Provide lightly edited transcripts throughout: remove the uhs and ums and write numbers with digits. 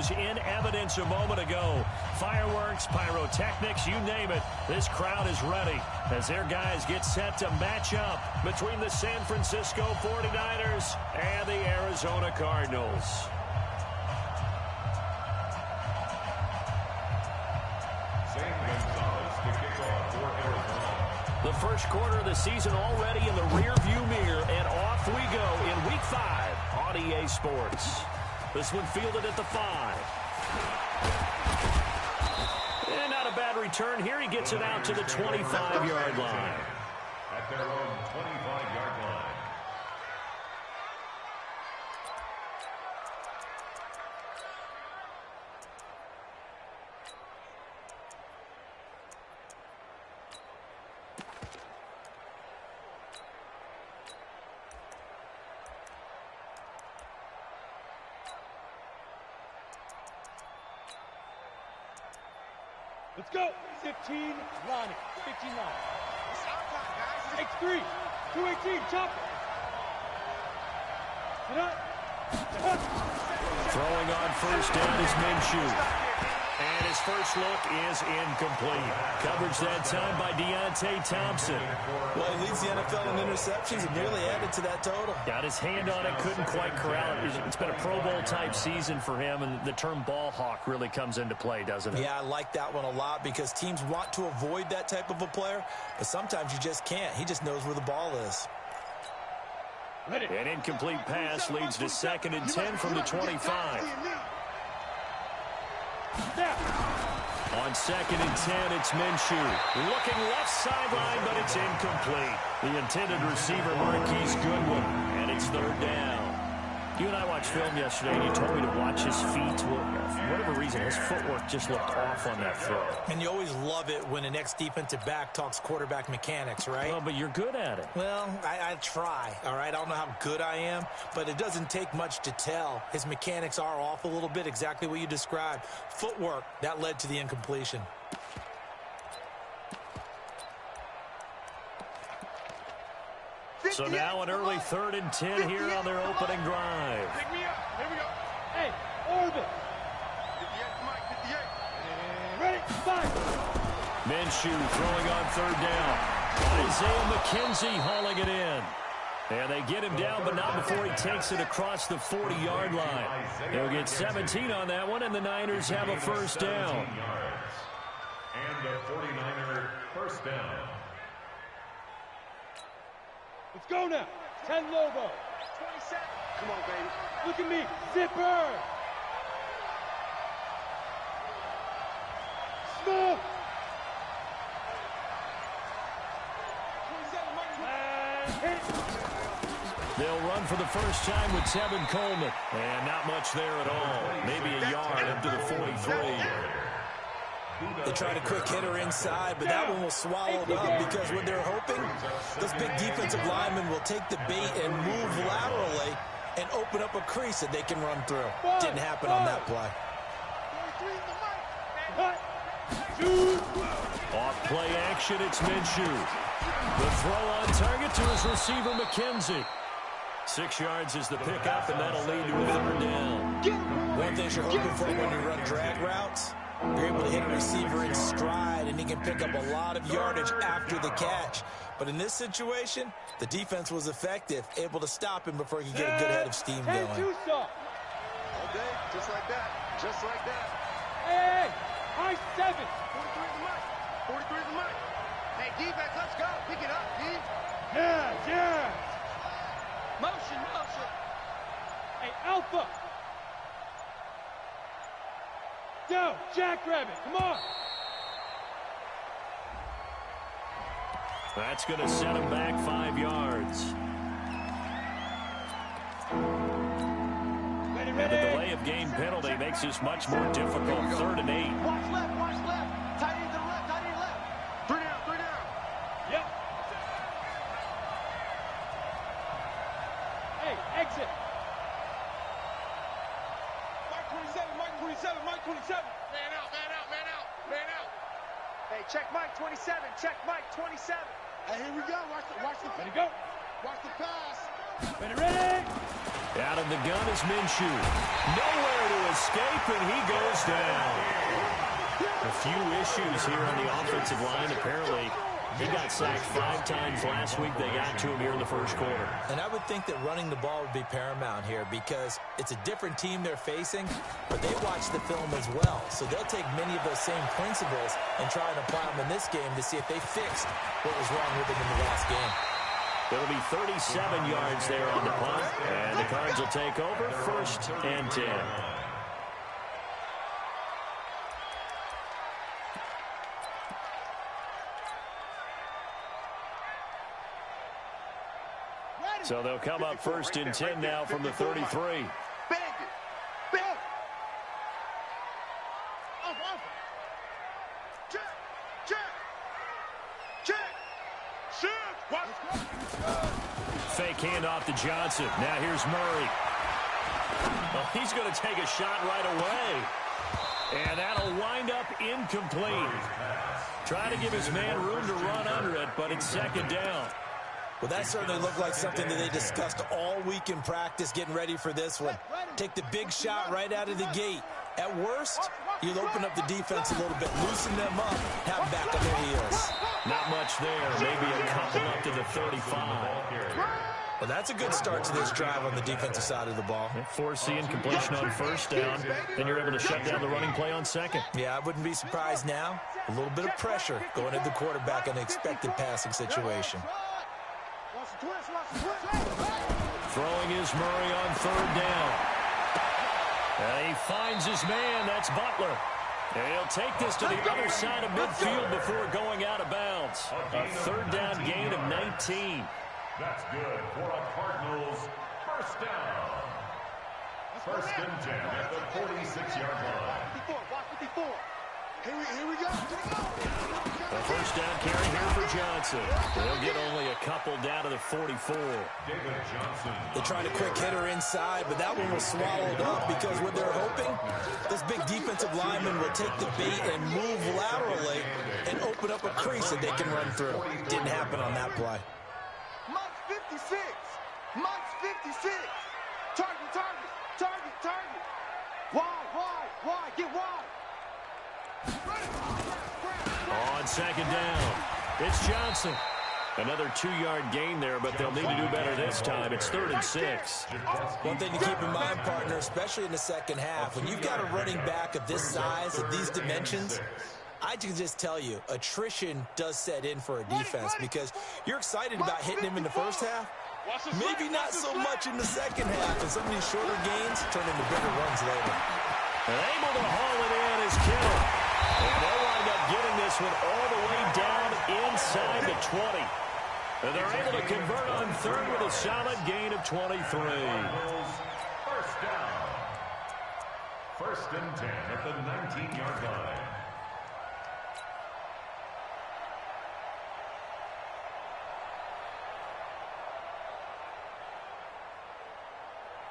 was in evidence a moment ago. Fireworks, pyrotechnics, you name it. This crowd is ready as their guys get set to match up between the San Francisco 49ers and the Arizona Cardinals. The first quarter of the season already in the rearview mirror, and off we go in Week 5 on EA Sports. This one fielded at the 5. And not a bad return here. He gets it out to the 25-yard line. At their own 25-yard line. Let's go. 15 line. 15 line. X3. 218. Chop it. Throwing on first down is Minshew. And his first look is incomplete. Coverage that time by Deontay Thompson. Well, he leads the NFL in interceptions and nearly added to that total. Got his hand on it, couldn't quite corral it. It's been a Pro Bowl-type season for him, and the term ball hawk really comes into play, doesn't it? Yeah, I like that one a lot because teams want to avoid that type of a player, but sometimes you just can't. He just knows where the ball is. An incomplete pass leads to 2nd and 10 from the 25. On 2nd and 10, it's Minshew. Looking left sideline, but it's incomplete. The intended receiver, Marquise Goodwin, and it's 3rd down. You and I watched film yesterday, and you told me to watch his feet. For whatever reason, his footwork just looked off on that throw. And you always love it when an ex-defensive back talks quarterback mechanics, right? Well, but you're good at it. Well, I try, all right? I don't know how good I am, but it doesn't take much to tell. His mechanics are off a little bit, exactly what you described. Footwork, that led to the incompletion. So now an early 3rd and 10 here on their opening drive. Pick me up. Here we go. Hey, orbit. 58. Ready, 5. Minshew throwing on 3rd down. Isaiah McKenzie hauling it in. And they get him down, but not before he takes it across the 40-yard line. They'll get 17 on that one, and the Niners have a 1st down. And a 49er 1st down. Let's go now. 10 Lobo. 27. Come on, baby. Look at me. Zipper. Smoke. 27. They'll run for the first time with Tevin Coleman. And not much there at all. Maybe a yard up to the 43. They tried a quick hitter inside, but that one was swallowed up because what they're hoping, this big defensive lineman will take the bait and move laterally and open up a crease that they can run through. Didn't happen on that play. Off play action, it's Minshew. The throw on target to his receiver, McKenzie. 6 yards is the pickup, and that'll lead to a 3rd down. One thing you're hoping for when you run drag routes, you're able to hit a receiver in stride, and he can pick up a lot of yardage after the catch. But in this situation, the defense was effective, able to stop him before he could get a good head of steam going. All day, just like that. Just like that. Hey, high 7. 43 in the mic. 43 in the mic. Hey, defense, let's go. Pick it up, D. Yeah. Motion. Hey, Alpha. Go, Jackrabbit, come on. That's going to set him back 5 yards. And the delay of game penalty makes this much more difficult. 3rd and 8. Watch left. Tight end to the left. 3 down. Yep. Hey, exit. Mike 27. Man out. Hey, check Mike 27. Hey, here we go. Watch the. Ready, go. Watch the pass. Ready. Out of the gun is Minshew. Nowhere to escape, and he goes down. A few issues here on the offensive line. Apparently, he got sacked 5 times last week. They got to him here in the first quarter. And I would think that running the ball would be paramount here because it's a different team they're facing, but they watch the film as well. So they'll take many of those same principles and try and apply them in this game to see if they fixed what was wrong with them in the last game. It'll be 37 yards there on the punt, and the Cards will take over 1st and 10. So they'll come up 1st and 10 now from the 33. Bang it. Bang. Off. Check. Shoot. Fake handoff to Johnson. Now here's Murray. Well, he's going to take a shot right away. And that'll wind up incomplete. Trying to give his man room to run under it, but it's 2nd down. Well, that certainly looked like something that they discussed all week in practice getting ready for this one. Take the big shot right out of the gate. At worst, you'll open up the defense a little bit, loosen them up, have them back on their heels. Not much there. Maybe a couple up to the 35. Well, that's a good start to this drive on the defensive side of the ball. Force the incompletion on 1st down. Then you're able to shut down the running play on 2nd. Yeah, I wouldn't be surprised now. A little bit of pressure going at the quarterback in an expected passing situation. Throwing is Murray on 3rd down. And he finds his man. That's Butler. And he'll take this to the other side of midfield before going out of bounds. A 3rd down gain of 19. That's good for a Cardinals 1st down. 1st and 10 at the 46-yard line. 54. Here we go. A 1st down carry here for Johnson. They'll get only a couple down to the 44. David Johnson. They tried a quick hitter inside, but that one was swallowed up because what they're hoping, this big defensive lineman will take the bait and move laterally and open up a crease that they can run through. Didn't happen on that play. Mike's 56. Mike's 56. Target. Wide. Get wide. On 2nd down, it's Johnson. Another 2-yard gain there, but they'll need to do better this time. It's 3rd and 6. One thing to keep in mind, partner, especially in the second half, when you've got a running back of this size, of these dimensions, I can just tell you, attrition does set in for a defense because you're excited about hitting him in the first half. Maybe not so much in the second half, and some of these shorter gains turn into bigger runs later. And able to haul it in is Kittle. And they'll wind up getting this one all the way down inside the 20. And they're able to convert on 3rd with a solid gain of 23. 1st down. 1st and 10 at the 19-yard line.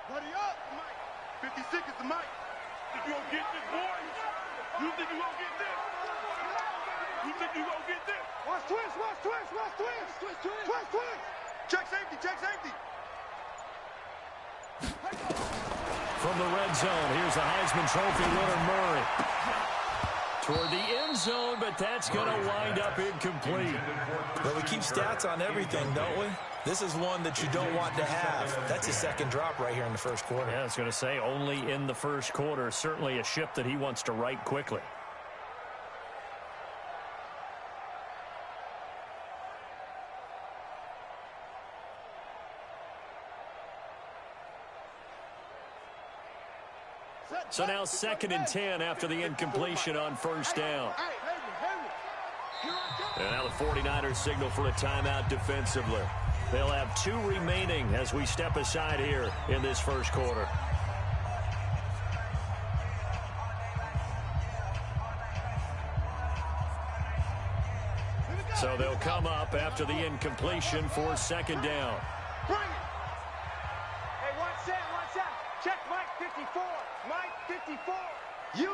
Buddy up, Mike. 56 is the Mike. Think you gonna get this, boy? You think you gonna get this? You think you gonna get this? Watch twist. Check safety. From the red zone, here's the Heisman Trophy winner, Murray. Toward the end zone, but that's going to wind up incomplete. Well, we keep stats on everything, don't we? This is one that you don't want to have. That's a 2nd drop right here in the 1st quarter. Yeah, I was going to say only in the 1st quarter. Certainly a ship that he wants to right quickly. So now 2nd and 10 after the incompletion on 1st down. And now the 49ers signal for a timeout defensively. They'll have 2 remaining as we step aside here in this 1st quarter. So they'll come up after the incompletion for 2nd down. Bring it. Hey, watch out. Check Mike 54. Mike 54. You.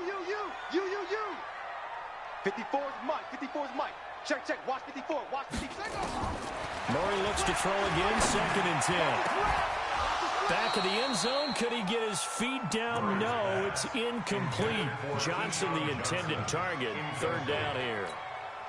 54 is Mike. Check. Watch 54. Watch 54. Murray looks to throw again. 2nd and 10. Back of the end zone. Could he get his feet down? No, it's incomplete. Johnson, the intended target. Third down here.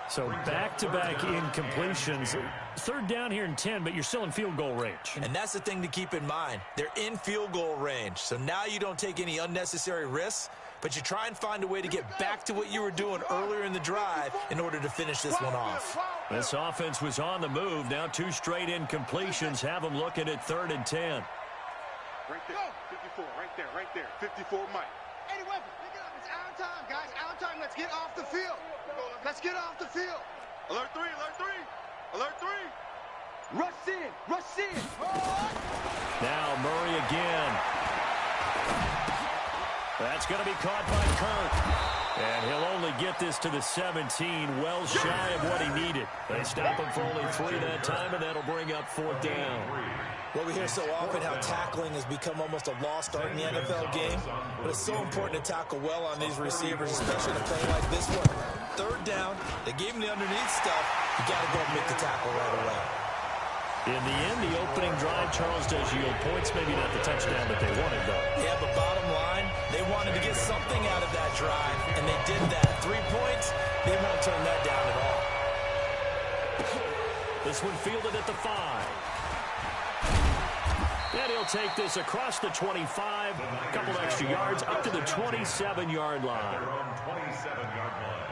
So back-to-back incompletions. Third down here in 10, but you're still in field goal range. And that's the thing to keep in mind. They're in field goal range. So now you don't take any unnecessary risks, but you try and find a way to get back to what you were doing earlier in the drive in order to finish this one off. This offense was on the move. Now 2 straight incompletions have them looking at 3rd and 10. Right there, 54, right there, 54, Mike. Eddie Weber, pick it up. It's out time, guys. Out time. Let's get off the field. Let's get off the field. Alert 3, alert 3, alert 3. Rush in, rush in. Now Murray again. That's going to be caught by Kirk. And he'll only get this to the 17, well shy of what he needed. They stop him for only 3 that time, and that'll bring up 4th down. Well, we hear so often how tackling has become almost a lost art in the NFL game, but it's so important to tackle well on these receivers, especially in a play like this one. 3rd down, they gave him the underneath stuff. You got to go and make the tackle right away. In the end, the opening drive, Charles, does yield points. Maybe not the touchdown that they wanted, though. Yeah, but bottom line, they wanted to get something out of that drive, and they did that. 3 points, they won't turn that down at all. This one fielded at the 5. And he'll take this across the 25, a couple extra yards, up to the 27-yard line. 27-yard line.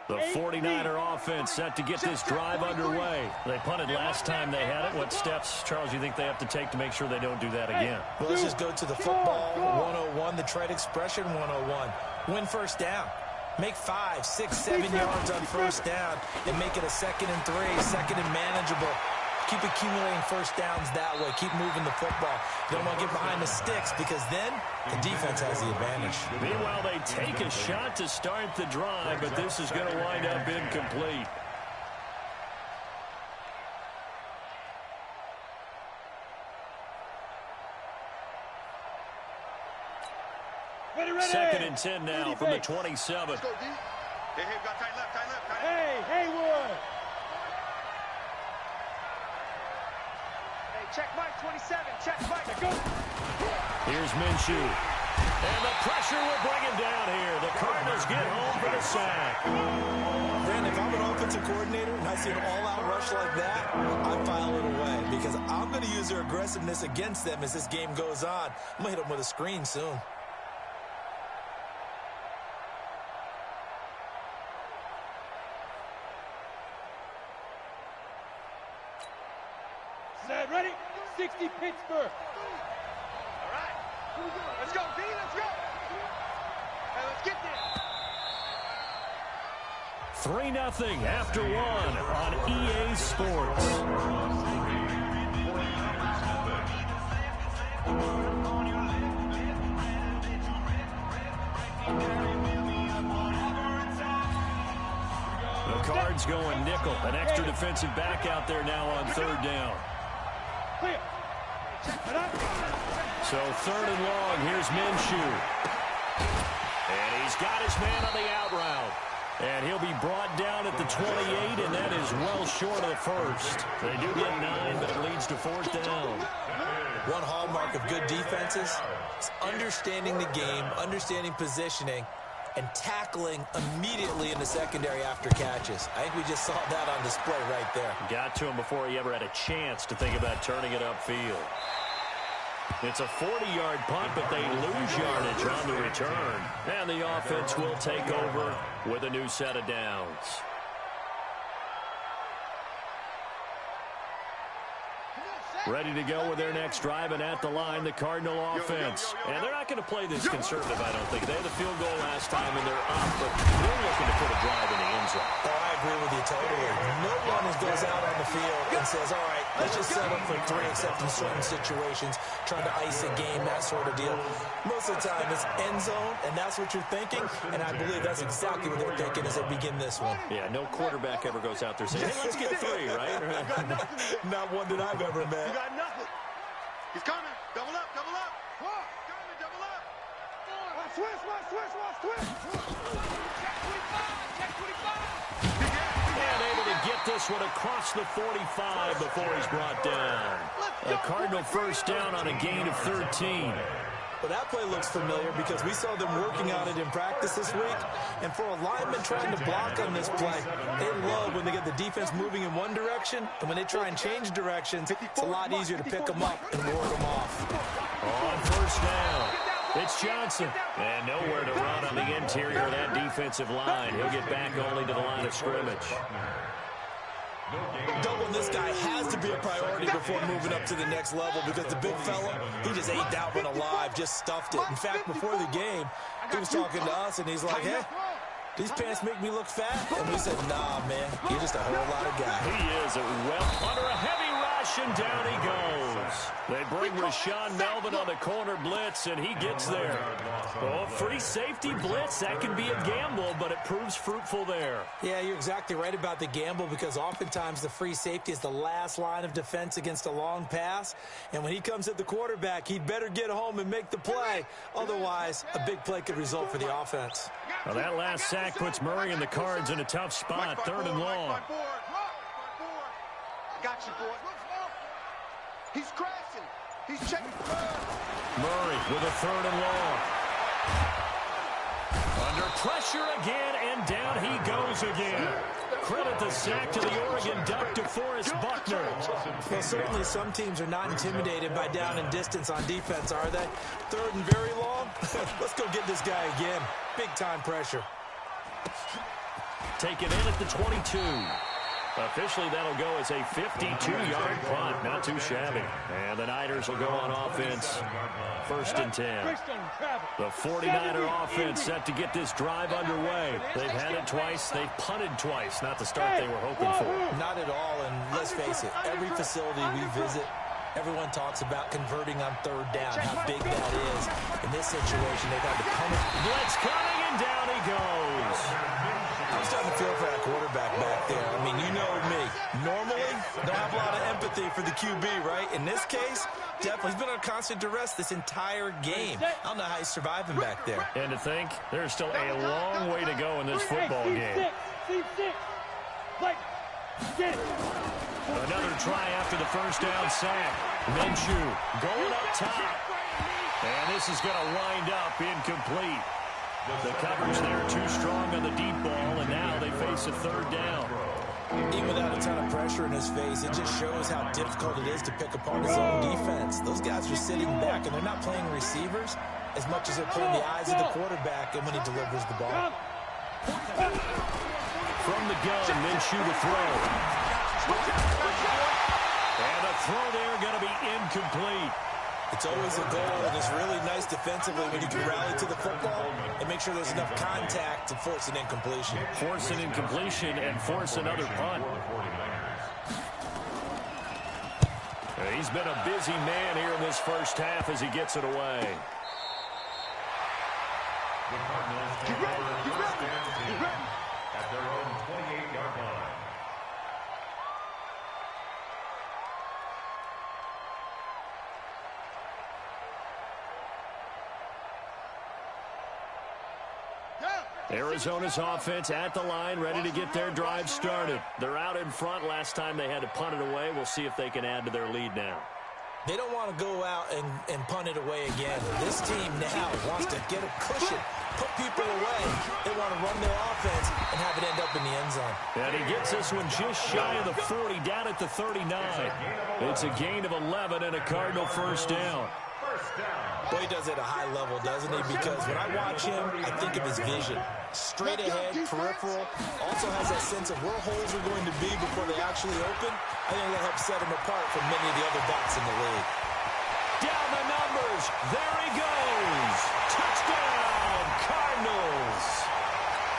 The 49er offense set to get this drive underway. They punted last time they had it. What steps, Charles, you think they have to take to make sure they don't do that again? Well, let's just go to the football 101, the trade expression 101. Win first down. Make 5, 6, 7 yards on first down and make it a 2nd and 3, 2nd and manageable. Keep accumulating first downs that way. Keep moving the football. You don't want to get behind the sticks because then the defense has the advantage. Meanwhile, they take a shot to start the drive, but this is going to wind up incomplete. Ready. 2nd and 10 now from the 27. Let's go, D. Hey, got tight left. Hey, Haywood. Check Mike, 27. Check Mike. Go. Here's Minshew. And the pressure will bring him down here. The Cardinals get home for the sack. Brandon, if I'm an offensive coordinator and I see an all-out rush like that, I file it away because I'm going to use their aggressiveness against them as this game goes on. I'm going to hit them with a screen soon. Set, ready? 60 Pittsburgh. All right. Let's go, D. Let's go. Hey, let's get there. 3-0 after 1 on EA Sports. The Cards going nickel. An extra defensive back out there now on 3rd down. Clear. So 3rd and long. Here's Minshew. And he's got his man on the out route. And he'll be brought down at the 28, and that is well short of the first. They do get 9, but it leads to 4th down. One hallmark of good defenses is understanding the game, understanding positioning, and tackling immediately in the secondary after catches. I think we just saw that on display right there. Got to him before he ever had a chance to think about turning it upfield. It's a 40-yard punt, but they lose yardage on the return. And the offense will take over with a new set of downs. Ready to go with their next drive, and at the line, the Cardinal offense. And they're not going to play this conservative, I don't think. They had a field goal last time, and they're up, but they're looking to put a drive in the end zone. Oh, I agree with you totally. No one goes out on the field and says, all right, let's just set up for 3, except in certain situations, trying to ice a game, that sort of deal. Most of the time, it's end zone, and that's what you're thinking, and I believe that's exactly what they're thinking as they begin this one. Yeah, no quarterback ever goes out there saying, hey, let's get 3, right? Not one that I've ever met. You got nothing. He's coming. Double up, double up. Coming, double up. And able to get this one across the 45 before he's brought down. A Cardinal first down on a gain of 13. Well, that play looks familiar because we saw them working on it in practice this week. And for a lineman trying to block on this play, they love when they get the defense moving in one direction. And when they try and change directions, it's a lot easier to pick them up and ward them off. On first down, it's Johnson. And nowhere to run on the interior of that defensive line. He'll get back only to the line of scrimmage. Doubling this guy has to be a priority before moving up to the next level because the big fella, he just ate that one alive, just stuffed it. In fact, before the game, he was talking to us, and he's like, hey, these pants make me look fat? And we said, nah, man, you're just a whole lot of guy. He is well under a heavy rush, and down he goes. They bring Rashaan Melvin on the corner blitz, and he gets there. Oh, free safety blitz, that can be a gamble, but it proves fruitful there. Yeah, you're exactly right about the gamble because oftentimes the free safety is the last line of defense against a long pass. And when he comes at the quarterback, he'd better get home and make the play. Otherwise, a big play could result for the offense. Well, that last sack puts Murray and the Cards in a tough spot, 3rd and long. Got you, boy. He's crashing. He's checking. Murray with a 3rd and long. Under pressure again, and down he goes again. Credit the sack to the Oregon Duck, DeForest Buckner. Well, certainly some teams are not intimidated by down and distance on defense, are they? 3rd and very long? Let's go get this guy again. Big-time pressure. Taken in at the 22. Officially, that'll go as a 52-yard punt. Not too shabby. And the Niners will go on offense. 1st and 10. The 49er offense set to get this drive underway. They've had it twice. They've punted twice. Not the start they were hoping for. Not at all, and let's face it, every facility we visit, everyone talks about converting on 3rd down, how big that is. In this situation, they've had to punt it. Blitz coming, and down he goes. I'm starting to feel for that quarterback back there. I mean, you know me. Normally, don't have a lot of empathy for the QB, right? In this case, definitely. He's been on constant duress this entire game. I don't know how he's surviving back there. And to think, there's still a long way to go in this football game. Another try after the first down sack. Minshew going up top. And this is going to wind up incomplete. The coverage there too strong on the deep ball, and now they face a 3rd down. Even without a ton of pressure in his face, it just shows how difficult it is to pick apart his own defense. Those guys are sitting back, and they're not playing receivers as much as they're putting the eyes of the quarterback and when he delivers the ball. From the gun, Minshew to throw. And a throw there going to be incomplete. It's always a goal, and it's really nice defensively when you can rally to the football and make sure there's enough contact to force an incompletion. Force an incompletion and force another punt. He's been a busy man here in this first half as he gets it away. The Cardinals take over first and 10 at their own 28-yard line. Arizona's offense at the line, ready to get their drive started. They're out in front. Last time they had to punt it away. We'll see if they can add to their lead now. They don't want to go out and punt it away again. This team now wants to get a cushion, put people away. They want to run their offense and have it end up in the end zone. And he gets this one just shy of the 40, down at the 39. It's a gain of 11 and a Cardinal first down. Boy, he does it at a high level, doesn't he? Because when I watch him, I think of his vision. Straight ahead, peripheral. Also has that sense of where holes are going to be before they actually open. I think that helps set him apart from many of the other backs in the league. Down the numbers. There he goes. Touchdown, Cardinals.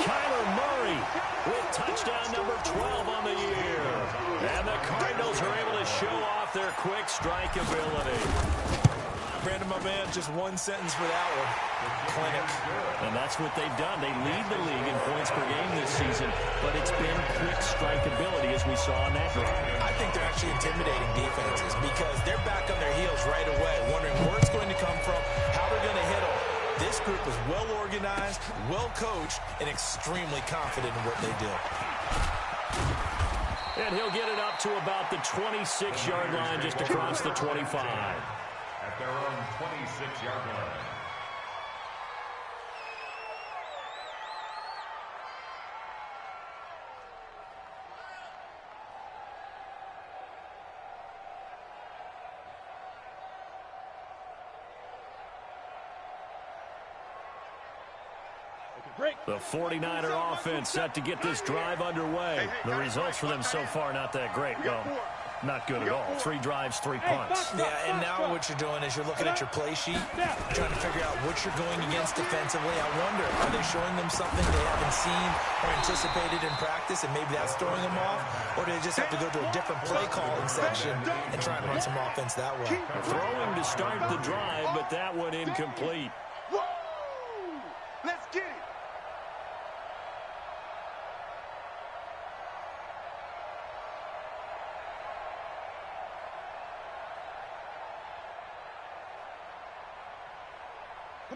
Kyler Murray with touchdown number 12 on the year. And the Cardinals are able to show off their quick strike ability. Brandon, my man, just one sentence for that one. Clinic. And that's what they've done. They lead the league in points per game this season, but it's been quick strike ability as we saw on that drive. I think they're actually intimidating defenses because they're back on their heels right away, wondering where it's going to come from, how they're going to hit them. This group is well organized, well coached, and extremely confident in what they do. And he'll get it up to about the 26-yard line, just across the 25. At their own 26-yard line. The 49er offense set to get this drive underway. The results for them so far not that great. Well, not good at all. 3 drives, 3 punts. Yeah, and now what you're doing is you're looking at your play sheet, trying to figure out what you're going against defensively. I wonder, are they showing them something they haven't seen or anticipated in practice, and maybe that's throwing them off? Or do they just have to go to a different play calling section and try and run some offense that way? Throwing to start the drive, but that one incomplete. Woo! Let's get it.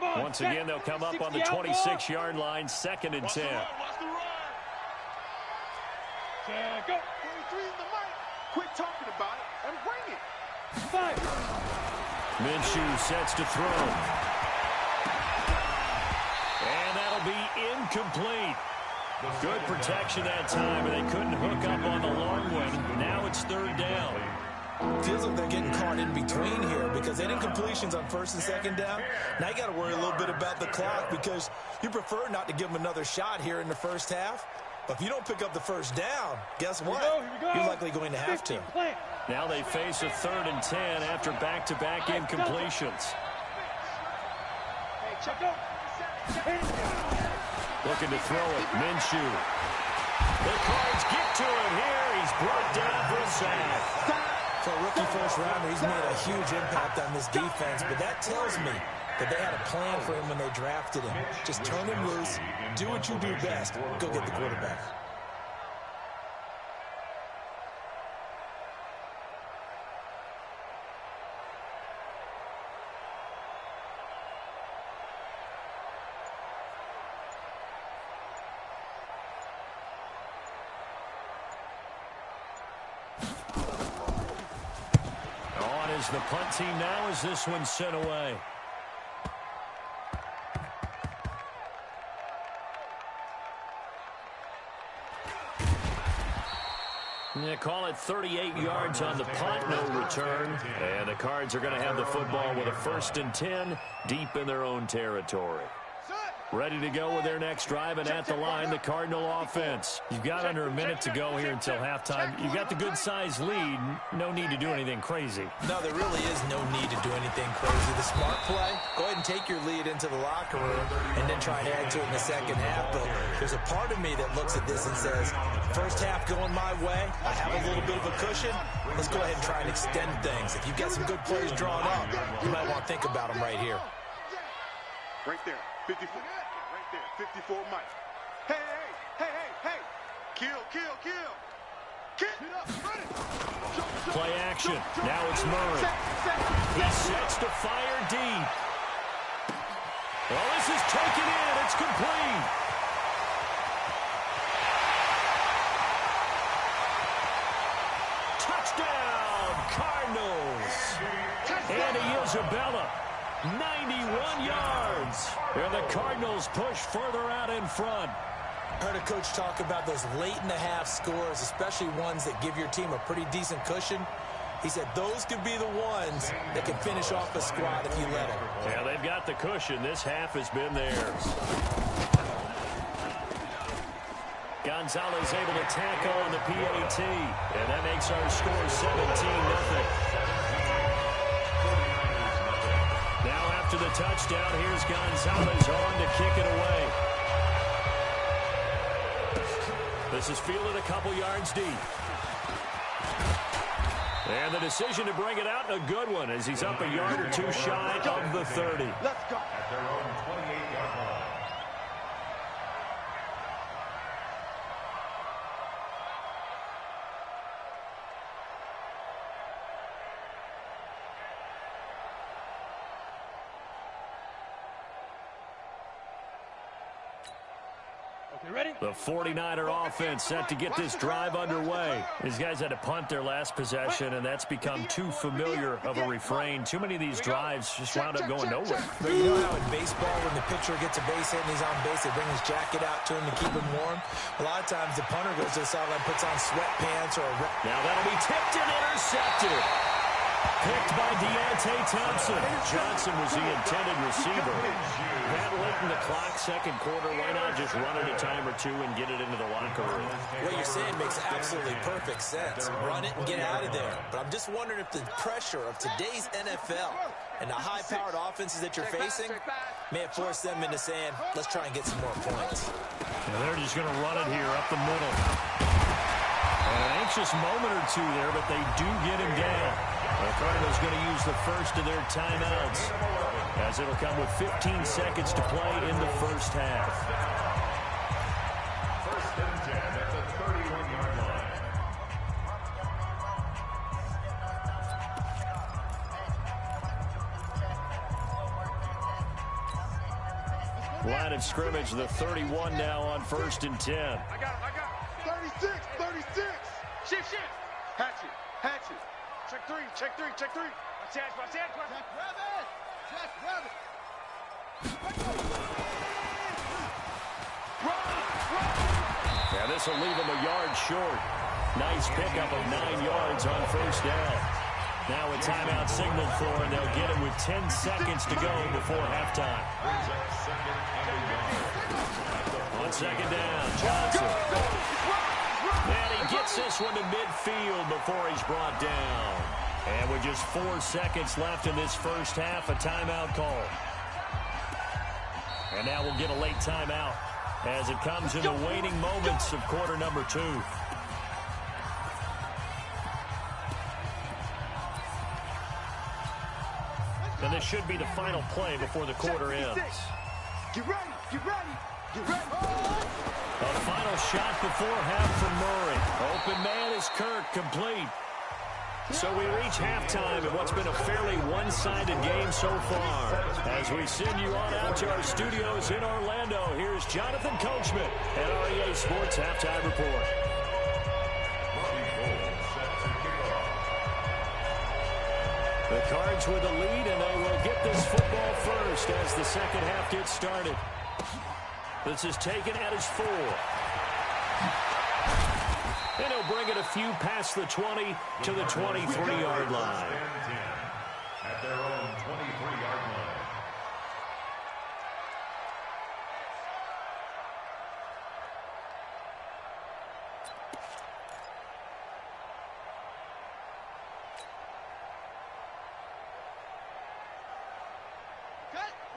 Once again, they'll come up on the 26-yard line, 2nd and 10. Watch the run. Check up. 23 in the mic. Quit talking about it and bring it. Minshew sets to throw. And that'll be incomplete. Good protection that time, and they couldn't hook up on the long one. Now it's 3rd down. Feels like they're getting caught in between here because they did incompletions on 1st and 2nd down. Now you got to worry a little bit about the clock because you prefer not to give them another shot here in the first half. But if you don't pick up the 1st down, guess what? You're likely going to have to. Now they face a 3rd and 10 after back-to-back incompletions. Looking to throw it. Minshew. The Cards get to him here. He's brought down for a sack. For a rookie first-rounder, he's made a huge impact on this defense, but that tells me that they had a plan for him when they drafted him. Just turn him loose, do what you do best, go get the quarterback. The punt team now as this one's sent away. They call it 38 yards on the punt, no return. And the Cards are going to have the football with a 1st and 10 deep in their own territory. Ready to go with their next drive, and at the line, the Cardinal offense. You've got under a minute to go here until halftime. You've got the good-sized lead. No need to do anything crazy. No, there really is no need to do anything crazy. The smart play, go ahead and take your lead into the locker room and then try and add to it in the second half. But there's a part of me that looks at this and says, first half going my way, I have a little bit of a cushion. Let's go ahead and try and extend things. If you've got some good plays drawn up, you might want to think about them right here. Right there. 54. Right there. 54 Mike. Hey, hey, hey, hey, hey. Kill, kill, kill. Kick it up. Run it. Play action. Now it's Murray. He sets to fire deep. Well, this is taken in. It's complete. Touchdown, Cardinals. Andy Isabella. 91 yards. And the Cardinals push further out in front. Heard a coach talk about those late-in-the-half scores, especially ones that give your team a pretty decent cushion. He said those could be the ones that can finish off a squad if you let them. Yeah, they've got the cushion. This half has been theirs. Gonzalez able to tackle on the PAT. And that makes our score 17-0. Now after the touchdown, here's Gonzalez on to kick it away. This is fielded a couple yards deep. And the decision to bring it out, a good one, as he's up a yard or two shy of the 30. Let's go. At their own 28-yard line. The 49er offense set to get this drive underway. These guys had to punt their last possession, and that's become too familiar of a refrain. Too many of these drives just wound up going nowhere. But you know how in baseball, when the pitcher gets a base hit and he's on base, they bring his jacket out to him to keep him warm? A lot of times the punter goes to the sideline, puts on sweatpants or a... Now that'll be tipped and intercepted. Picked by Deontay Thompson. Johnson was the intended receiver. That late in the clock, second quarter, why not just run it a time or two and get it into the locker room? What you're saying makes absolutely perfect sense. Run it and get out of there. But I'm just wondering if the pressure of today's NFL and the high-powered offenses that you're facing may have forced them into saying, let's try and get some more points. Now they're just going to run it here up the middle. And an anxious moment or two there, but they do get him down. The Cardinals going to use the first of their timeouts, as it'll come with 15 seconds to play in the first half. First and 10 at the 31-yard line. Line of scrimmage, the 31 now on first and 10. I got him. 36. Shift. Hatchet. Check three. Watch out. Check rabbit. Yeah, this will leave him a yard short. Nice pickup of 9 yards on first down. Now a timeout signaled for, and they'll get it with 10 seconds to go before halftime. On second down, Johnson. And he gets this one to midfield before he's brought down. And with just 4 seconds left in this first half, a timeout call. And now we'll get a late timeout as it comes in the waning moments of quarter number 2. And this should be the final play before the quarter ends. Get ready. A final shot before half from Murray. Open man is Kirk, complete. So we reach halftime in what's been a fairly one-sided game so far. As we send you on out to our studios in Orlando, here's Jonathan Coachman at REA Sports Halftime Report. The Cards with the lead, and they will get this football first as the second half gets started. This is taken at his 4. And he'll bring it a few past the 20 to the 23-yard line. At their own 23-yard line.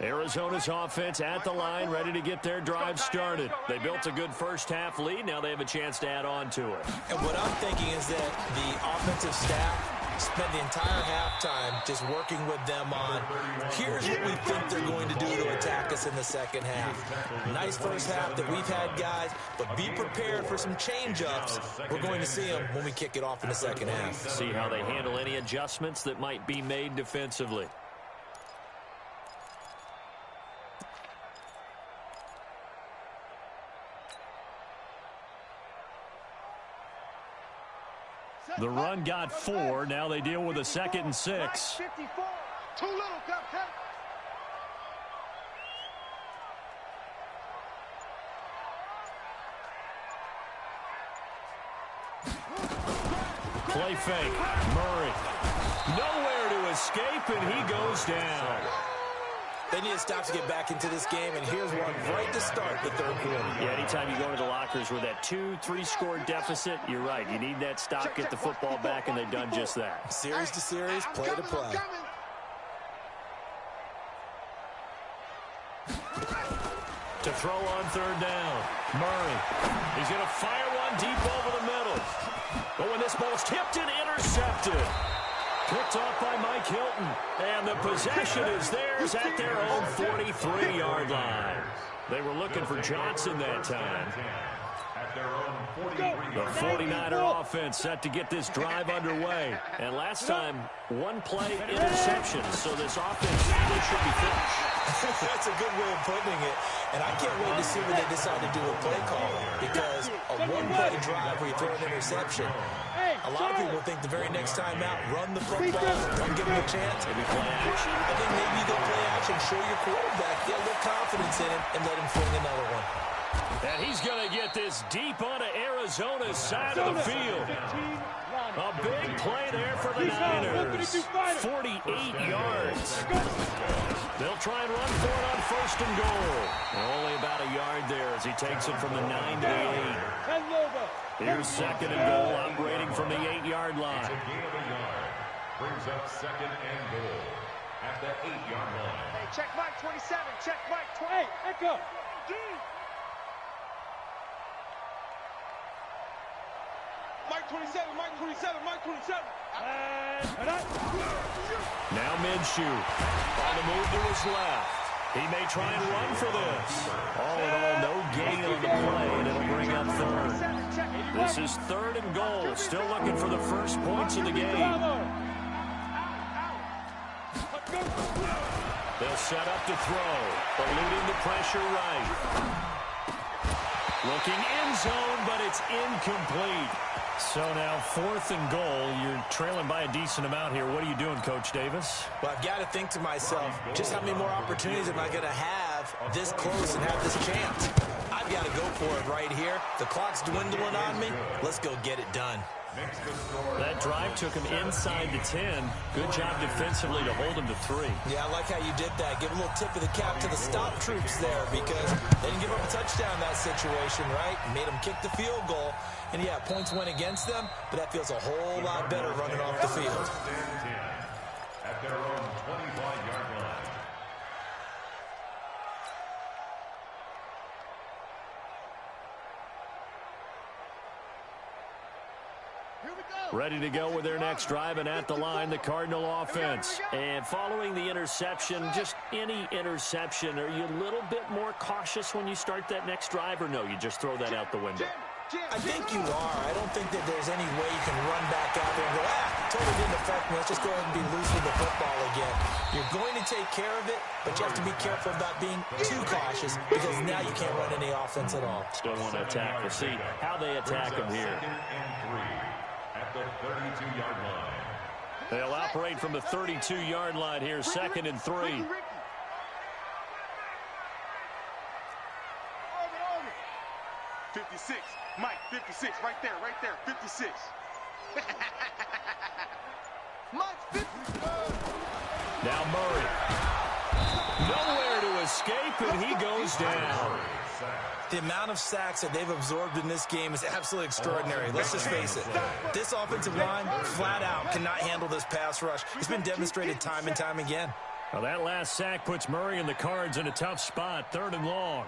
Arizona's offense at the line, ready to get their drive started. They built a good first-half lead. Now they have a chance to add on to it. And what I'm thinking is that the offensive staff spent the entire halftime just working with them on, here's what we think they're going to do to attack us in the second half. Nice first half that we've had, guys, but be prepared for some change-ups. We're going to see them when we kick it off in the second half. See how they handle any adjustments that might be made defensively. The run got 4. Now they deal with a 2nd and 6. 54. Too little, Cupcake. Play fake. Murray. Nowhere to escape, and he goes down. They need to stop to get back into this game, and here's one right to start the third quarter. Yeah, anytime you go into the lockers with that 2-3 score deficit, you're right. You need that stop, get the football back, and they've done just that. Series to series, play to play. To throw on third down. Murray. He's going to fire one deep over the middle. But when this ball's tipped and intercepted. Picked off by Mike Hilton. And the possession is theirs at their own 43-yard line. They were looking for Johnson that time. At their own The 49er offense set to get this drive underway. And last time, one play interception. So this offense really should be finished. That's a good way of putting it. And I can't wait to see what they decide to do with play calling. Because a one-play drive where you throw an interception, a lot of people think the very next time out, run the football, don't give him a chance. Maybe play action. I think maybe you go play action, show your quarterback, get a little confidence in him, and let him fling another one. And he's going to get this deep onto Arizona's side of the field. A big play there for the Niners. 48 yards. They'll try and run for it on 1st and goal. Only about a yard there as he takes it from the 9 to the 8. Here's 2nd and goal, operating from the 8-yard line. It's a gain of a yard. Brings up 2nd and goal at the 8-yard line. Hey, check Mike 27. Check Mike 20. Hey, Echo. Mike 27. Mike 27. Mike 27. Now Minshew on the move to his left. He may try and run for this. All in all, no gain on the play, and it'll bring up 3rd. This is 3rd and goal. Still looking for the first points of the game. They'll set up to throw, eluding the pressure right. Looking end zone, but it's incomplete. So now 4th and goal. You're trailing by a decent amount here. What are you doing, Coach Davis? Well, I've got to think to myself, just how many more opportunities am I going to have this close and have this chance? I've got to go for it right here. The clock's dwindling on me. Let's go get it done. That drive took him inside the 10. Good job defensively to hold him to 3. Yeah, I like how you did that. Give a little tip of the cap to the stop troops there because they didn't give up a touchdown in that situation, right? Made them kick the field goal. And, yeah, points went against them, but that feels a whole lot better running off the field. At their own 25-yard line. Ready to go with their next drive, and at the line, the Cardinal offense. And following the interception, just any interception, are you a little bit more cautious when you start that next drive, or no, you just throw that out the window? I think you are. I don't think that there's any way you can run back out there and go, totally didn't affect me. Let's just go ahead and be loose with the football again. You're going to take care of it, but you have to be careful about being too cautious because now you can't run any offense at all. Still want to attack. We'll see how they attack him here. 2nd and 3 at the 32-yard line. They'll operate from the 32-yard line here, 2nd and 3. 56. Mike, 56. Right there, 56. Mike, 50. Now Murray. Nowhere to escape, and he goes down. The amount of sacks that they've absorbed in this game is absolutely extraordinary. Let's just face it. This offensive line, flat out, cannot handle this pass rush. It's been demonstrated time and time again. Well, that last sack puts Murray and the Cards in a tough spot, 3rd and long.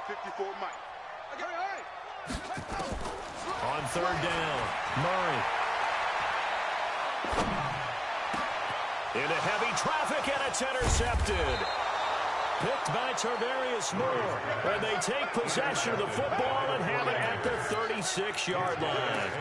54, Mike. On 3rd down, Murray. Into heavy traffic, and it's intercepted. Picked by Tarvarius Moore, and they take possession of the football and have it at the 36-yard line.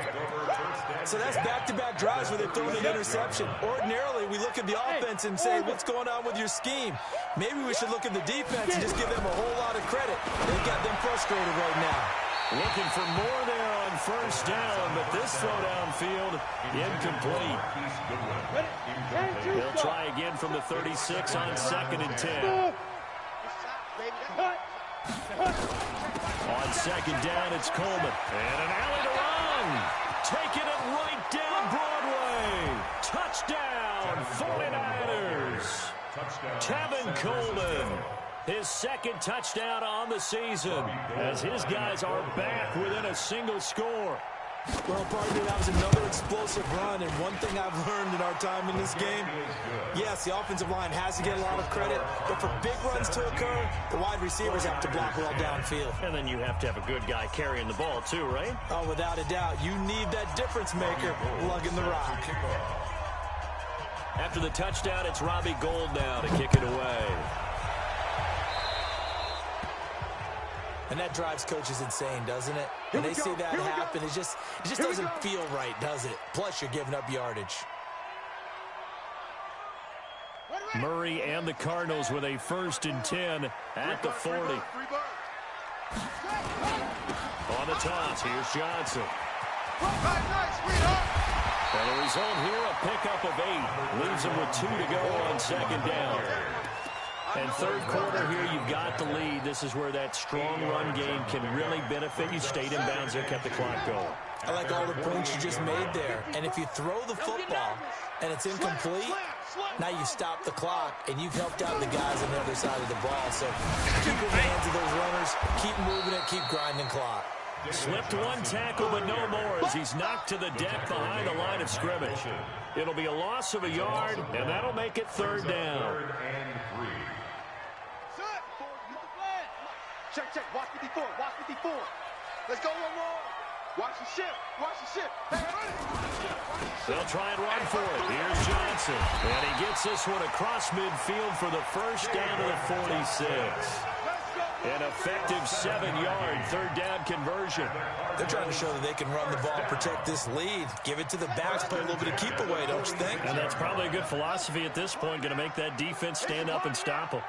So that's back-to-back drives where they've thrown an interception. Ordinarily, we look at the offense and say, what's going on with your scheme? Maybe we should look at the defense and just give them a whole lot of credit. They've got them frustrated right now. Looking for more there on 1st down, but this throw downfield, incomplete. They'll try again from the 36 on 2nd and 10. On 2nd down, it's Coleman. And an alley to run. Taking it right down Broadway. Touchdown, 49ers. Tevin Coleman. His 2nd touchdown on the season as his guys are back within a single score. Well, partner, that was another explosive run, and one thing I've learned in our time in this game, yes, the offensive line has to get a lot of credit, but for big runs to occur, the wide receivers have to block well downfield. And then you have to have a good guy carrying the ball too, right? Oh, without a doubt. You need that difference maker lugging the rock. After the touchdown, it's Robbie Gould now to kick it away. And that drives coaches insane, doesn't it? When they see that happen, it just doesn't feel right, does it? Plus, you're giving up yardage. Murray and the Cardinals with a 1st and 10 at the 40. On the toss, here's Johnson. And the result here, a pickup of 8. Leaves them with 2 to go on 2nd down. And 3rd quarter here, you've got the lead. This is where that strong run game can really benefit you. Stayed in bounds there, kept the clock going. I like all the points you just made there. And if you throw the football and it's incomplete, now you stop the clock, and you've helped out the guys on the other side of the ball. So keep in the hands of those runners, keep moving it, keep grinding clock. Slipped one tackle, but no more as he's knocked to the deck behind the line of scrimmage. It'll be a loss of a yard, and that'll make it 3rd down. Check. Watch 54. Let's go one more. Watch the ship. Hey, they'll try and run for it. Here's Johnson. And he gets this one across midfield for the 1st down to the 46. An effective 7-yard 3rd down conversion. They're trying to show that they can run the ball, protect this lead. Give it to the backs, play a little bit of keep away, don't you think? And that's probably a good philosophy at this point. Going to make that defense stand up and stop them.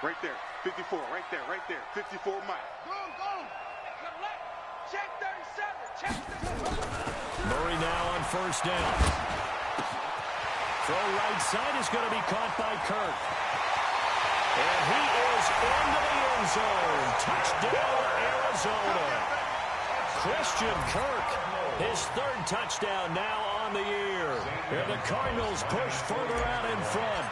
Right there. 54, right there. 54 Mike. Go. Check 37. Murray now on 1st down. Throw right side is going to be caught by Kirk. And he is into the end zone. Touchdown, Arizona. Christian Kirk, his 3rd touchdown now on the year. And the Cardinals push further out in front.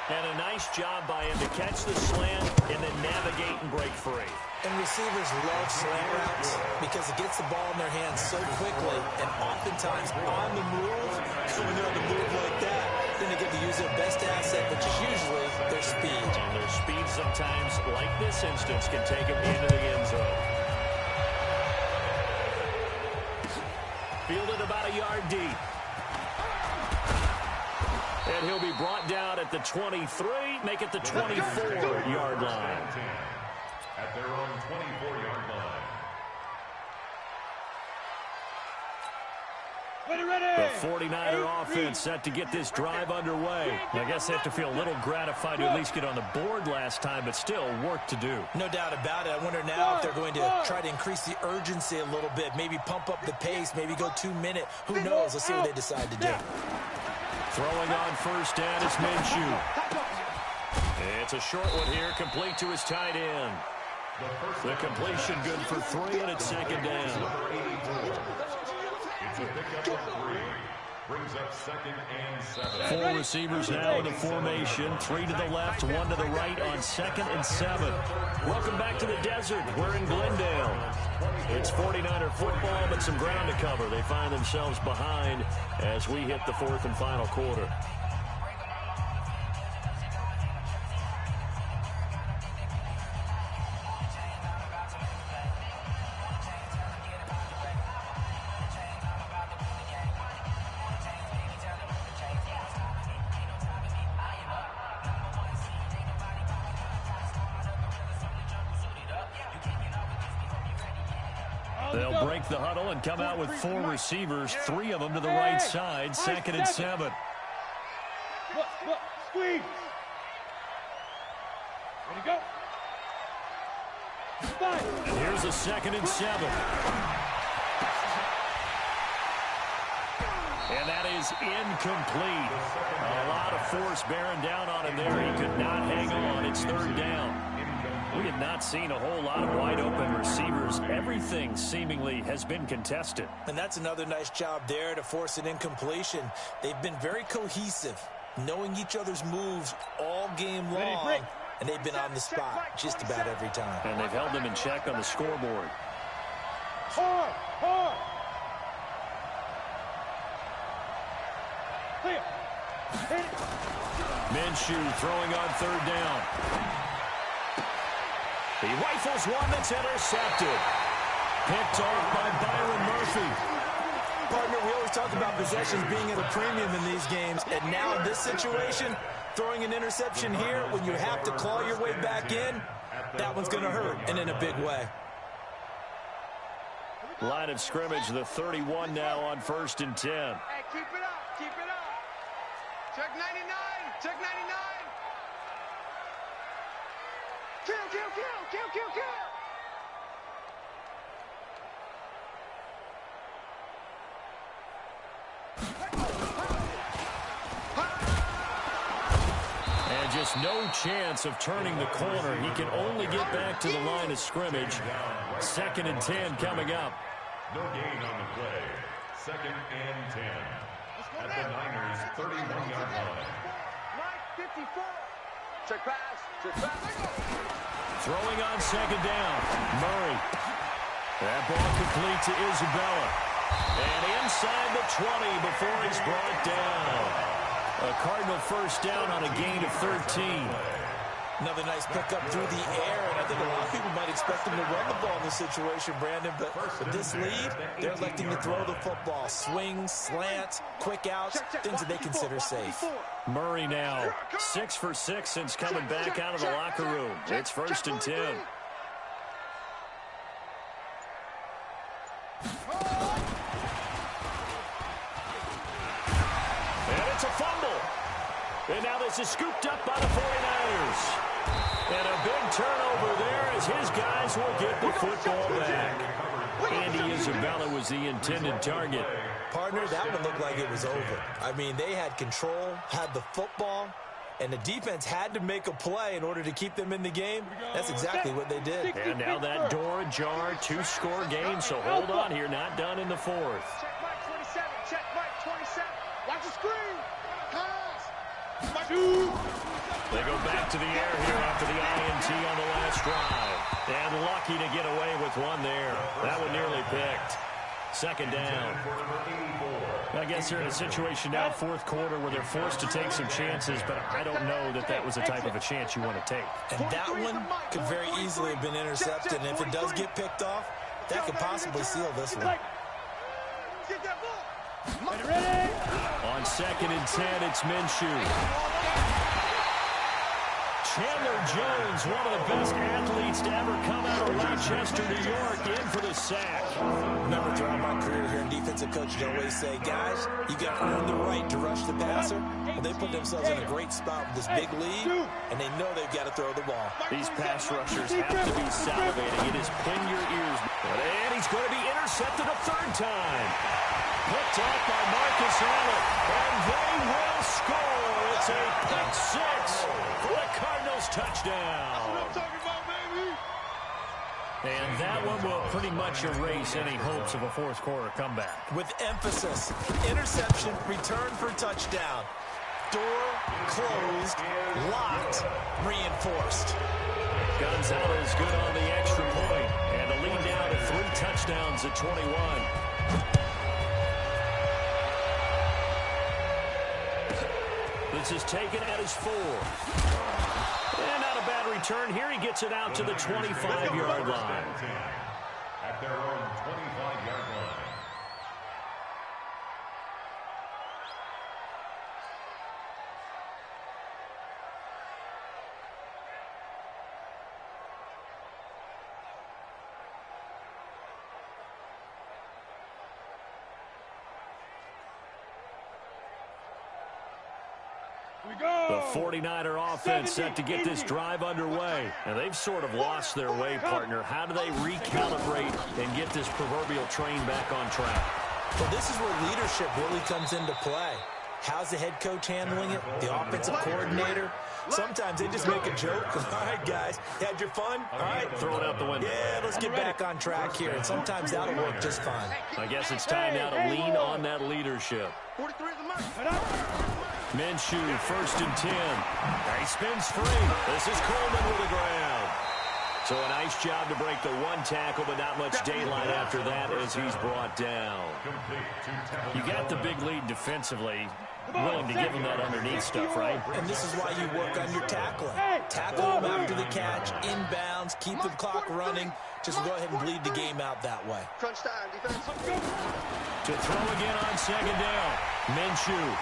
And a nice job by him to catch the slant and then navigate and break free. And receivers love slant routes because it gets the ball in their hands so quickly and oftentimes on the move. So when they're on the move like that, then they get to use their best asset, which is usually their speed. And their speed sometimes, like this instance, can take them into the end zone. Fielded about a yard deep. And he'll be brought down at the 23, make it the 24-yard line. At their own 24-yard line. The 49er offense set to get this drive underway. I guess they have to feel a little gratified to at least get on the board last time, but still work to do. No doubt about it. I wonder now if they're going to try to increase the urgency a little bit, maybe pump up the pace, maybe go 2-minute. Who knows? Let's see what they decide to do. Throwing on 1st down is Minshew. It's a short one here, complete to his tight end. The completion good for 3, and it's 2nd down. It's a pickup of 3. Brings up 2nd and 7. 4 receivers now in the formation. 3 to the left, 1 to the right on 2nd and 7. Welcome back to the desert. We're in Glendale. It's 49er football, but some ground to cover. They find themselves behind as we hit the 4th and final quarter. They'll break the huddle and come out with 4 receivers, 3 of them to the right side, 2nd and 7. Squeeze. Ready to go. And here's a 2nd and 7. And that is incomplete. A lot of force bearing down on him there. He could not hang on. It's 3rd down. We have not seen a whole lot of wide-open receivers. Everything seemingly has been contested. And that's another nice job there to force an incompletion. They've been very cohesive, knowing each other's moves all game long, and they've been on the spot just about every time. And they've held them in check on the scoreboard. Hard. Clear. Hit it. Minshew throwing on 3rd down. He rifles one that's intercepted. Picked off by Byron Murphy. Partner, we always talk about possessions being at a premium in these games, and now in this situation, throwing an interception here when you have to claw your way back in, that one's going to hurt, and in a big way. Line of scrimmage, the 31 now on 1st and 10. Hey, keep it up. Keep it up. Check 99. Check 99. Kill, kill, kill, kill, kill, kill. And just no chance of turning the corner. He can only get back to the line of scrimmage. 2nd and 10 coming up. No gain on the play. 2nd and 10. At the Niners' 31-yard line. Mike, 54. Check pass. Check pass. Throwing on 2nd down. Murray. That ball complete to Isabella. And inside the 20 before he's brought down. A Cardinal 1st down on a gain of 13. Another nice pickup through the air, and I think a lot of people might expect him to run the ball in this situation, Brandon, but with this lead, they're electing to throw the football. Swings, slants, quick outs, things that they consider safe. Murray now 6 for 6 since coming back out of the locker room. It's 1st and 10. And it's a fumble. And now this is scooped up by the 49ers. And a big turnover there as his guys will get the football back. Andy Isabella was the intended target. Partner, that one looked like it was over. I mean, they had control, had the football, and the defense had to make a play in order to keep them in the game. That's exactly what they did. And now that door ajar, 2-score game, so hold on here, not done in the 4th. Check Mike 27. Check Mike 27. Watch the screen. Pass. They go back to the air here after the INT on the last drive. And lucky to get away with one there. That one nearly picked. 2nd down. I guess they're in a situation now, 4th quarter, where they're forced to take some chances, but I don't know that that was the type of a chance you want to take. And that one could very easily have been intercepted, and if it does get picked off, that could possibly seal this one. Get that ball. Ready? On 2nd and 10, it's Minshew. Chandler Jones, one of the best athletes to ever come out of Rochester, New York, in for the sack. Remember, throughout my career here in defensive coaches always say, guys, you got to earn the right to rush the passer. Well, they put themselves in a great spot with this big lead, and they know they've got to throw the ball. These pass rushers have to be salivating. It is pin your ears. And he's going to be intercepted a 3rd time. Picked off by Marcus Allen, and they will score. It's a pick 6 for the Cardinals touchdown. And that one will pretty much erase any hopes of a 4th quarter comeback. With emphasis, interception, return for touchdown. Door closed, locked, reinforced. Gonzalez good on the extra point, and the lead down to 3 touchdowns at 21. This is taken at his 4. And not a bad return here. He gets it out to the 25-yard line. At their own 25-yard line. The 49er offense set to get this drive underway. And they've sort of lost their way, partner. How do they recalibrate and get this proverbial train back on track? Well, this is where leadership really comes into play. How's the head coach handling it? The offensive coordinator? Sometimes they just make a joke. All right, guys, had your fun? All right, Throw it out the window. Yeah, let's get back on track here. And sometimes that'll work just fine. I guess it's time now to lean on that leadership. 43 is the mark. Minshew, 1st and 10. He spins free. This is Coleman with the ground. So a nice job to break the 1 tackle, but not much daylight after that as he's brought down. You got the big lead defensively. Willing to give him that underneath stuff, right? And this is why you work on your tackling. Tackle them after the catch, inbounds, keep the clock running. Just go ahead and bleed the game out that way. Crunch time, defense. To throw again on 2nd down. Minshew.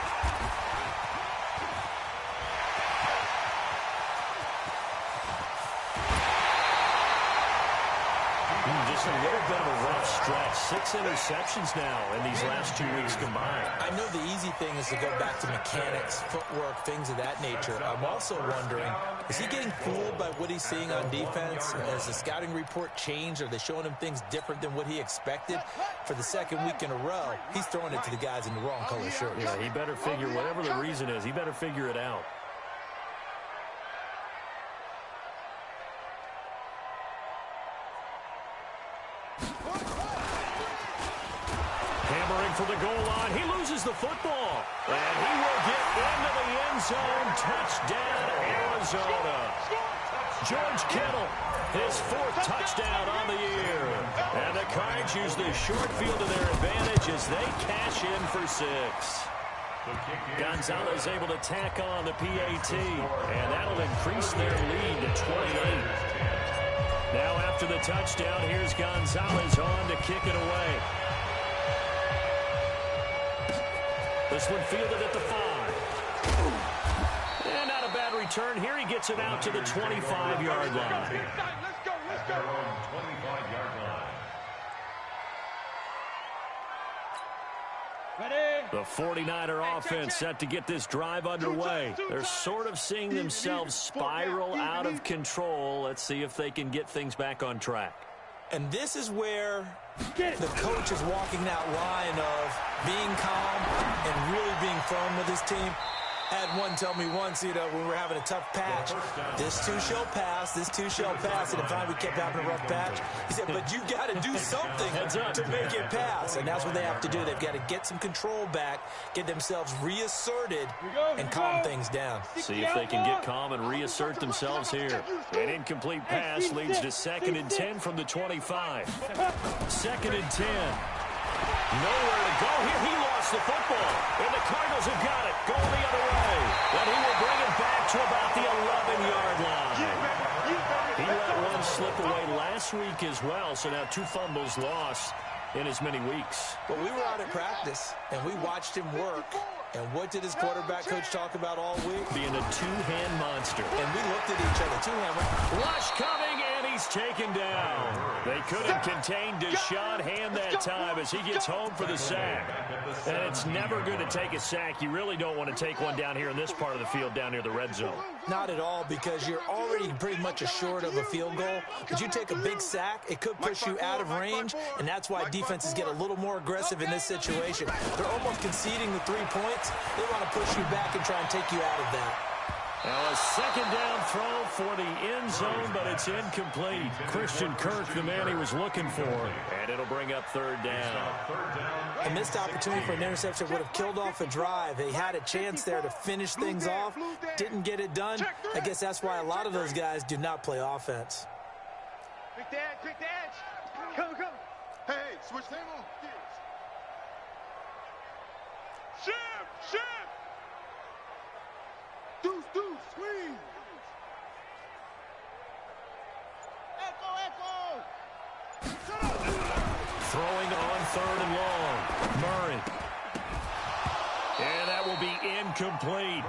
just a little bit of a rough stretch. 6 interceptions now in these last 2 weeks combined. I know the easy thing is to go back to mechanics, footwork, things of that nature. I'm also wondering, is he getting fooled by what he's seeing on defense? Has the scouting report changed? Are they showing him things different than what he expected? For the second week in a row, he's throwing it to the guys in the wrong color shirts. Yeah, he better figure, whatever the reason is, he better figure it out. Hammering for the goal line. He loses the football. And he will get into the end zone. Touchdown, Arizona. George Kittle, his 4th touchdown on the year. And the Cards use the short field to their advantage as they cash in for 6. Gonzalez able to tack on the PAT, and that'll increase their lead to 28. Now after the touchdown, here's Gonzalez on to kick it away. This one fielded at the 5. And not a bad return. Here he gets it out to the 25-yard line. Let's go. At their own 25-yard line. Ready? The 49er offense set to get this drive underway. They're sort of seeing themselves spiral out of control. Let's see if they can get things back on track. And this is where the coach is walking that line of being calm and really being firm with his team. I had one tell me once, when we were having a tough patch, this too shall pass, this too shall pass. And if we kept having a rough patch, he said, but you got to do something to make it pass. And that's what they have to do. They've got to get some control back, get themselves reasserted, and calm things down. See if they can get calm and reassert themselves here. An incomplete pass leads to 2nd and 10 from the 25. 2nd and 10. Nowhere to go here. He lost the football. And the Cardinals have got it. Going the other way. And he will bring it back to about the 11-yard line. He let one slip away last week as well. So now 2 fumbles lost in as many weeks. But we were out at practice, and we watched him work. And what did his quarterback coach talk about all week? Being a 2-hand monster. And we looked at each other. 2-hand. Rush coming, and he's taken down. They couldn't contain Deshaun Hand that time as he gets home for the sack. And it's never good to take a sack. You really don't want to take one down here in this part of the field down near the red zone. Not at all, because you're already pretty much assured of a field goal. But you take a big sack, it could push you out of range, and that's why defenses get a little more aggressive in this situation. They're almost conceding the 3 points. They want to push you back and try and take you out of that. Now a 2nd down throw for the end zone, but it's incomplete. Christian Kirk, the man he was looking for, and it'll bring up 3rd down. A missed opportunity for an interception would have killed off a drive. They had a chance there to finish things off, didn't get it done. I guess that's why a lot of those guys do not play offense. Quick dance. Come. Hey, switch table. Shift. Deuce, swing. Echo. Throwing on 3rd and long. Murray. And that will be incomplete.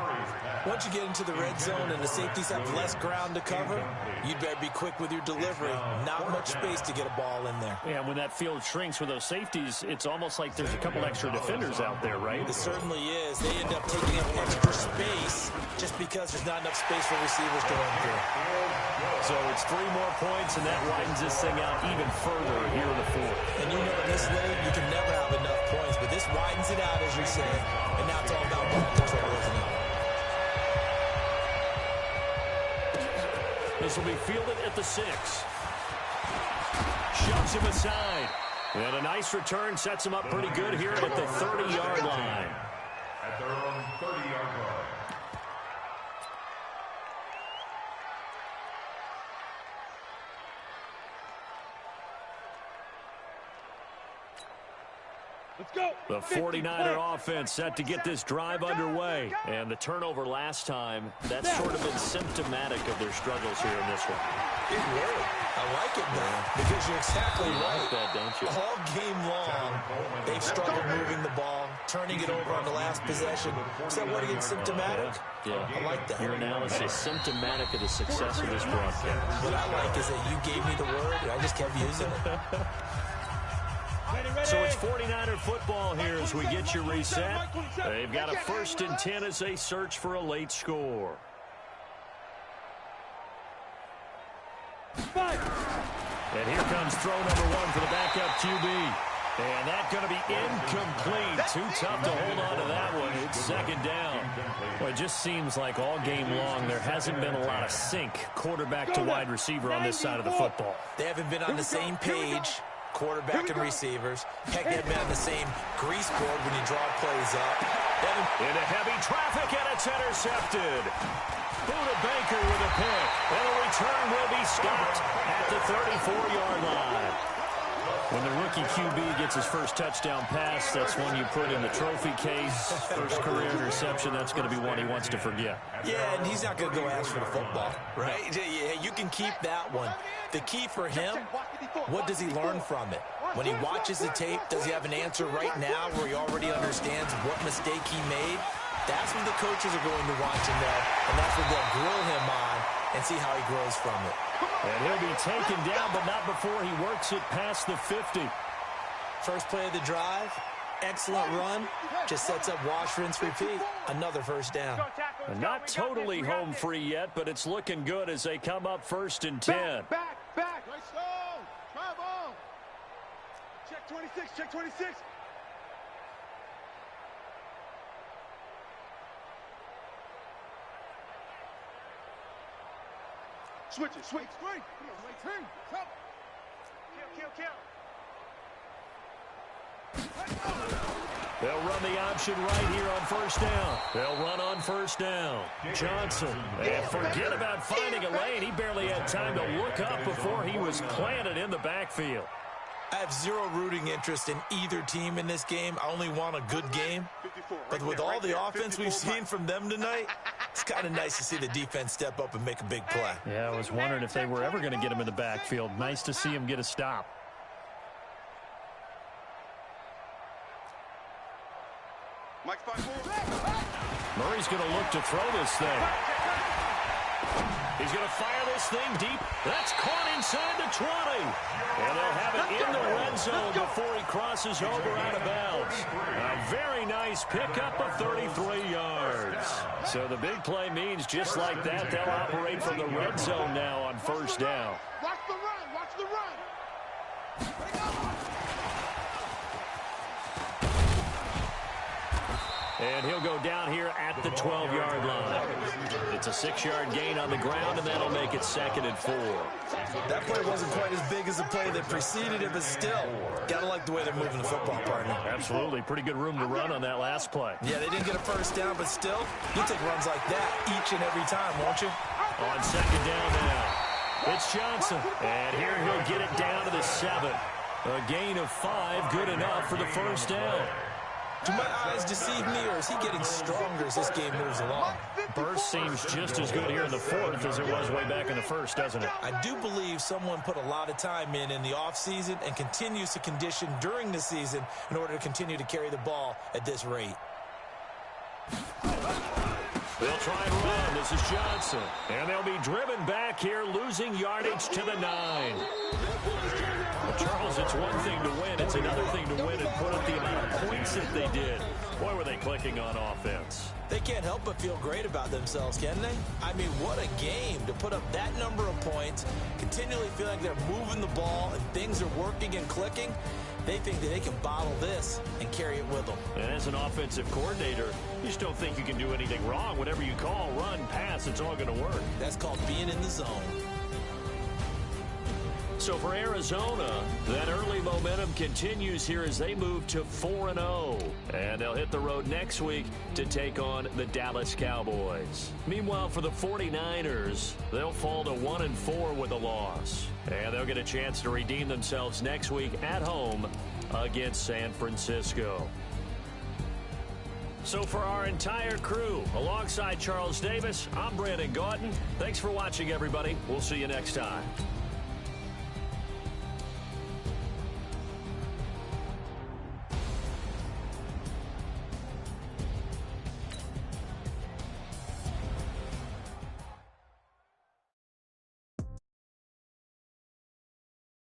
Once you get into the red zone and the safeties have less ground to cover, you'd better be quick with your delivery. Not much space to get a ball in there. Yeah, when that field shrinks with those safeties, it's almost like there's a couple extra defenders out there, right? It certainly is. They end up taking up extra space just because there's not enough space for receivers to run through. So it's 3 more points, and that widens this thing out even further here in the 4th. And you know in this league, you can never have enough points, but this widens it out, as you're saying. And now it's all about ball control, isn't it? This will be fielded at the 6. Shoves him aside. And a nice return sets him up pretty good here at the 30-yard line. At their own 30-yard line. Let's go. The 49er offense set to get this drive underway. And the turnover last time, that's sort of been symptomatic of their struggles here in this one. Big word. I like it, though, because you're exactly right. Like that, don't you? All game long, they've struggled moving the ball, turning it over on the last possession. Is that what against symptomatic? Yeah, I like that. Your analysis symptomatic of the success of this broadcast. What I like is that you gave me the word, and I just kept using it. So it's 49er football here as we get you reset. They've got a 1st and 10 as they search for a late score. And here comes throw number 1 for the backup QB. And that's going to be incomplete. Too tough to hold on to that one. It's 2nd down. Well, it just seems like all game long there hasn't been a lot of sync quarterback to wide receiver on this side of the football. They haven't been on the same page, quarterback and receivers. Heck, they haven't been on the same grease board when you draw plays up. Into heavy traffic, and it's intercepted. Buda Baker with a pick. And the return will be stopped at the 34-yard line. When the rookie QB gets his first touchdown pass, that's one you put in the trophy case. First career interception, that's going to be one he wants to forget. Yeah, and he's not going to go ask for the football, right? Yeah, you can keep that one. The key for him, what does he learn from it? When he watches the tape, does he have an answer right now where he already understands what mistake he made? That's what the coaches are going to watch him there, and that's what they'll grill him on and see how he grows from it. And he'll be taken down, but not before he works it past the 50. First play of the drive, excellent run, just sets up wash, rinse, repeat. Another 1st down. And not totally home free yet, but it's looking good as they come up 1st and 10. Back. Nice zone. Travel. Check 26. Check 26. Switch it. Switch. Kill. They'll run the option right here on 1st down. They'll run on 1st down. Johnson. And forget about finding a lane. He barely had time to look up before he was planted in the backfield. I have zero rooting interest in either team in this game. I only want a good game. But with all the offense we've seen from them tonight, it's kind of nice to see the defense step up and make a big play. Yeah, I was wondering if they were ever going to get him in the backfield. Nice to see him get a stop. Murray's going to look to throw this thing. He's going to fire this thing deep. That's caught inside the 20. And they'll have it in the red zone before he crosses over out of bounds. A very nice pickup of 33 yards. So the big play means just like that, they'll operate from the red zone now on 1st down. Watch the run. Watch the run. And he'll go down here at the 12-yard line. It's a 6-yard gain on the ground, and that'll make it 2nd and 4. That play wasn't quite as big as the play that preceded it, but still, gotta like the way they're moving the football, partner. Absolutely. Pretty good room to run on that last play. Yeah, they didn't get a 1st down, but still, you take runs like that each and every time, won't you? On 2nd down now. It's Johnson. And here he'll get it down to the 7. A gain of 5, good enough for the 1st down. Do my eyes deceive me, or is he getting stronger as this game moves along? Burst seems just as good here in the 4th as it was way back in the 1st, doesn't it? I do believe someone put a lot of time in the offseason and continues to condition during the season in order to continue to carry the ball at this rate. They'll try and run. This is Johnson. And they'll be driven back here, losing yardage to the 9. Well, Charles, it's one thing to win. It's another thing to win and put up the amount of points that they did. Boy, were they clicking on offense. They can't help but feel great about themselves, can they? I mean, what a game to put up that number of points, continually feel like they're moving the ball and things are working and clicking. They think that they can bottle this and carry it with them. And as an offensive coordinator, you just don't think you can do anything wrong. Whatever you call, run, pass, it's all going to work. That's called being in the zone. So for Arizona, that early momentum continues here as they move to 4-0. And they'll hit the road next week to take on the Dallas Cowboys. Meanwhile, for the 49ers, they'll fall to 1-4 with a loss. And they'll get a chance to redeem themselves next week at home against San Francisco. So for our entire crew, alongside Charles Davis, I'm Brandon Gaudin. Thanks for watching, everybody. We'll see you next time.